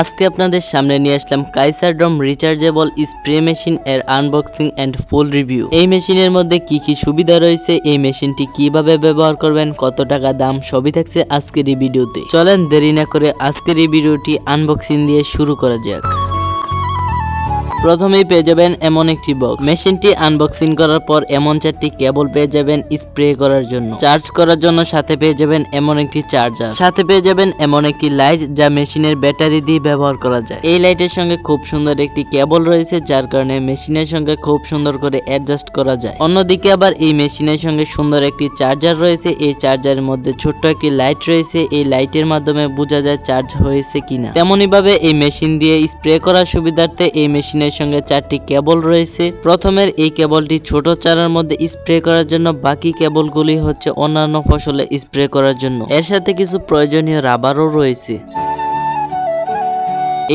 আজকে আপনাদের সামনে নিয়ে আসলাম কাইসারড্রম রিচার্জেবল স্প্রে মেশিন এর আনবক্সিং এন্ড ফুল রিভিউ। এই মেশিনের মধ্যে কি কি সুবিধা রয়েছে, এই মেশিনটি কিভাবে ব্যবহার করবেন, কত টাকা দাম, সবই থাকছে আজকের এই ভিডিওতে। চলেন দেরি না করে আজকের এই ভিডিওটি আনবক্সিং দিয়ে শুরু করা যাক। প্রথমেই পেয়ে যাবেন এমন একটি বক্স। মেশিনটি আনবক্সিং করার পর এমন চারটি কেবল পেয়ে যাবেন স্প্রে করার জন্য, চার্জ করার জন্য সাথে পেয়ে যাবেন এমন একটি চার্জার, সাথে পেয়ে যাবেন এমন একটি লাইট যা মেশিনের ব্যাটারি দিয়ে ব্যবহার করা যায়। এই লাইটের সঙ্গে খুব সুন্দর একটি কেবল রয়েছে, যার কারণে মেশিনের সঙ্গে খুব সুন্দর করে অ্যাডজাস্ট করা যায়। অন্যদিকে আবার এই মেশিনের সঙ্গে সুন্দর একটি চার্জার রয়েছে। এই চার্জারের মধ্যে ছোট্ট একটি লাইট রয়েছে, এই লাইটের মাধ্যমে বোঝা যায় চার্জ হয়েছে কিনা। তেমনি ভাবে এই মেশিন দিয়ে স্প্রে করার সুবিধার্থে এই মেশিনের সঙ্গে চারটি কেবল রয়েছে। প্রথমের এই কেবলটি ছোট চারার মধ্যে স্প্রে করার জন্য, বাকি কেবলগুলি হচ্ছে অন্যান্য ফসলে স্প্রে করার জন্য। এর সাথে কিছু প্রয়োজনীয় রাবারও রয়েছে।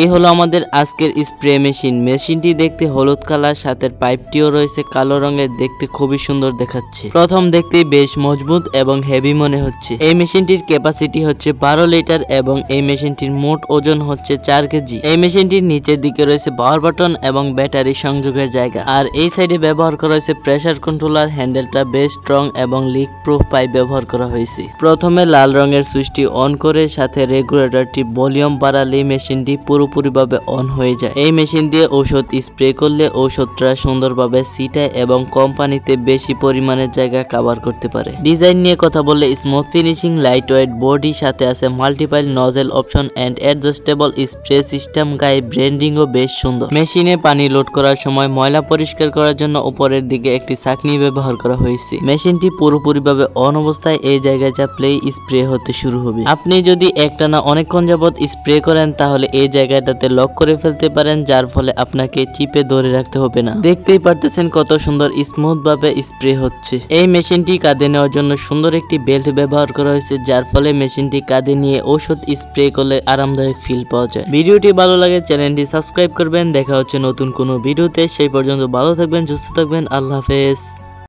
এই হলো আমাদের আজকের স্প্রে মেশিন। মেশিনটি দেখতে হলুদ কালার, সাথে পাইপটিও রয়েছে কালো রঙের, দেখতে খুবই সুন্দর দেখাচ্ছে। প্রথম দেখতেই বেশ মজবুত এবং হেভি মনে হচ্ছে। এই মেশিনটির ক্যাপাসিটি হচ্ছে 12 লিটার এবং এই মেশিনটির মোট ওজন হচ্ছে 4 কেজি। এই মেশিনটির নিচের দিকে রয়েছে পাওয়ার বাটন এবং ব্যাটারি সংযোগের জায়গা, আর এই সাইডে ব্যবহার করা হয়েছে প্রেসার কন্ট্রোলার। হ্যান্ডেলটা বেশ স্ট্রং এবং লিক প্রুফ পাইপ ব্যবহার করা হয়েছে। প্রথমে লাল রঙের সুইচটি অন করে সাথে রেগুলেটরটি ভলিউম বাড়ালে মেশিনটি পুরোপুরিভাবে অন হয়ে যায়। এই মেশিন দিয়ে ঔষধ স্প্রে করলে ঔষধটা সুন্দরভাবে ছিটায় এবং কম পানিতে বেশি পরিমাণের জায়গা কভার করতে পারে। ডিজাইন নিয়ে কথা বললে smooth finishing, light weight body, সাথে আছে multiple nozzle option and adjustable spray system. গায়ে ব্র্যান্ডিংও বেশ সুন্দর। মেশিনে পানি লোড করার সময় ময়লা পরিষ্কার করার জন্য উপরের দিকে একটি ছাঁকনি ব্যবহার করা হয়েছে। মেশিনটি পুরোপুরিভাবে অন অবস্থায় এই জায়গায় চাপলেই স্প্রে হতে শুরু হবে। আপনি যদি একটানা অনেকক্ষণ যাবত স্প্রে করেন তাহলে এই জায়গাটাতে লক করে ফেলতে পারেন, যার ফলে আপনাকে চিপে ধরে রাখতে হবে না। দেখতেই পারতেছেন কত সুন্দর স্মুথ ভাবে স্প্রে হচ্ছে। এই মেশিনটি কাঁধে নেওয়ার জন্য সুন্দর একটি বেল্ট ব্যবহার করা হয়েছে, যার ফলে মেশিনটি কাঁধে নিয়ে ঔষধ স্প্রে করলে আরামদায়ক ফিল পাওয়া যায়। ভিডিওটি ভালো লাগে চ্যানেলটি সাবস্ক্রাইব করবেন। দেখা হচ্ছে নতুন কোনো ভিডিওতে। সেই পর্যন্ত ভালো থাকবেন, সুস্থ থাকবেন। আল্লাহ হাফেজ।